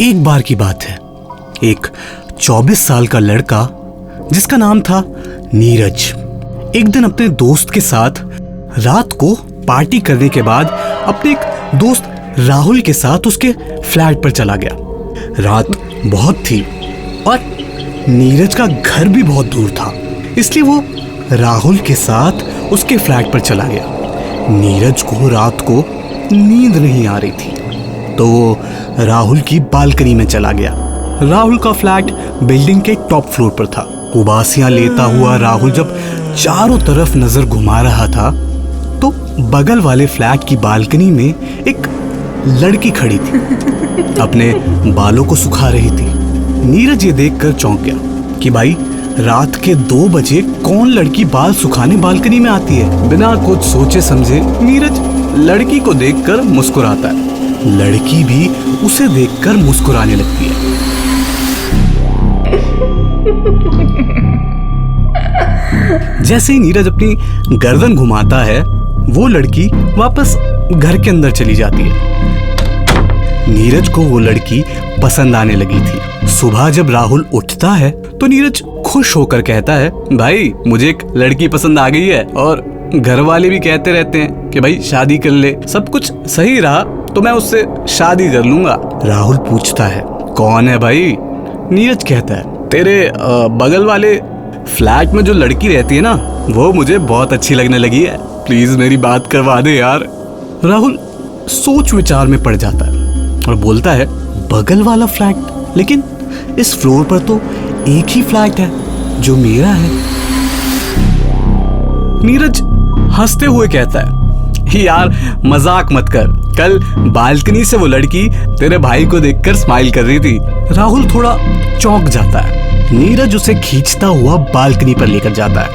एक बार की बात है, एक 24 साल का लड़का जिसका नाम था नीरज एक दिन अपने दोस्त के साथ रात को पार्टी करने के बाद अपने एक दोस्त राहुल के साथ उसके फ्लैट पर चला गया। रात बहुत थी और नीरज का घर भी बहुत दूर था, इसलिए वो राहुल के साथ उसके फ्लैट पर चला गया। नीरज को रात को नींद नहीं आ रही थी तो वो राहुल की बालकनी में चला गया। राहुल का फ्लैट बिल्डिंग के टॉप फ्लोर पर था। उबासियां लेता हुआ राहुल जब चारों तरफ नजर घुमा रहा था तो बगल वाले फ्लैट की बालकनी में एक लड़की खड़ी थी, अपने बालों को सुखा रही थी। नीरज ये देखकर चौंक गया कि भाई रात के 2 बजे कौन लड़की बाल सुखाने बालकनी में आती है। बिना कुछ सोचे समझे नीरज लड़की को देखकर मुस्कुराता है। लड़की भी उसे देखकर मुस्कुराने लगती है। जैसे ही नीरज अपनी गर्दन घुमाता है वो लड़की वापस घर के अंदर चली जाती है। नीरज को वो लड़की पसंद आने लगी थी। सुबह जब राहुल उठता है तो नीरज खुश होकर कहता है, भाई मुझे एक लड़की पसंद आ गई है और घर वाले भी कहते रहते हैं कि भाई शादी कर ले, सब कुछ सही रहा तो मैं उससे शादी कर लूंगा। राहुल पूछता है, कौन है भाई? नीरज कहता है, तेरे बगल वाले फ्लैट में जो लड़की रहती है ना, वो मुझे बहुत अच्छी लगने लगी है, प्लीज मेरी बात करवा दे यार। राहुल सोच विचार में पड़ जाता है और बोलता है, बगल वाला फ्लैट? लेकिन इस फ्लोर पर तो एक ही फ्लैट है जो मेरा है। नीरज हंसते हुए कहता है, यार मजाक मत कर, कल बालकनी से वो लड़की तेरे भाई को देखकर स्माइल कर रही थी। राहुल थोड़ा चौंक जाता है। नीरज उसे खींचता हुआ बालकनी पर लेकर जाता है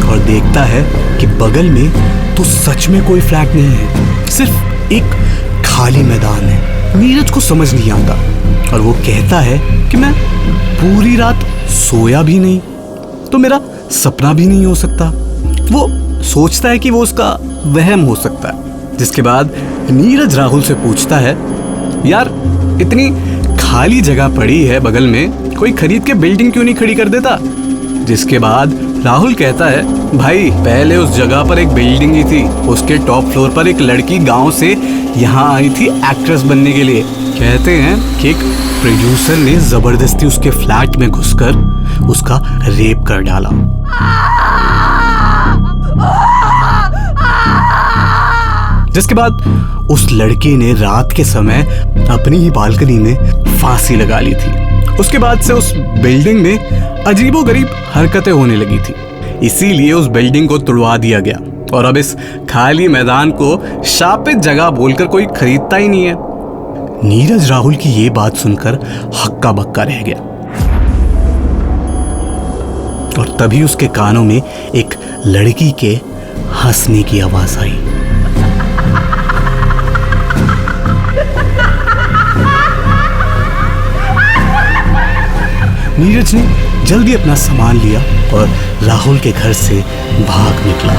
और देखता है कि बगल में तो सच में कोई फ्लैट नहीं है, सिर्फ एक खाली मैदान है। नीरज को समझ नहीं आता और वो कहता है कि मैं पूरी रात सोया भी नहीं तो मेरा सपना भी नहीं हो सकता। वो सोचता है कि वो उसका वहम हो सकता है। जिसके बाद नीरज राहुल से पूछता है, यार इतनी खाली जगह पड़ी है बगल में, कोई खरीद के बिल्डिंग क्यों नहीं खड़ी कर देता? जिसके बाद राहुल कहता है, भाई पहले उस जगह पर एक बिल्डिंग ही थी, उसके टॉप फ्लोर पर एक लड़की गांव से यहाँ आई थी एक्ट्रेस बनने के लिए। कहते हैं कि एक प्रोड्यूसर ने जबरदस्ती उसके फ्लैट में घुसकर उसका रेप कर डाला। जिसके बाद उस लड़के ने रात के समय अपनी ही बालकनी में फांसी लगा ली थी। उसके बाद से उस बिल्डिंग में अजीबोगरीब हरकतें होने लगी थी, इसीलिए उस बिल्डिंग को तुड़वा दिया गया और अब इस खाली मैदान को शापित जगह बोलकर कोई खरीदता ही नहीं है। नीरज राहुल की ये बात सुनकर हक्का बक्का रह गया और तभी उसके कानों में एक लड़की के हंसने की आवाज आई। नीरज ने जल्दी अपना सामान लिया और राहुल के घर से भाग निकला।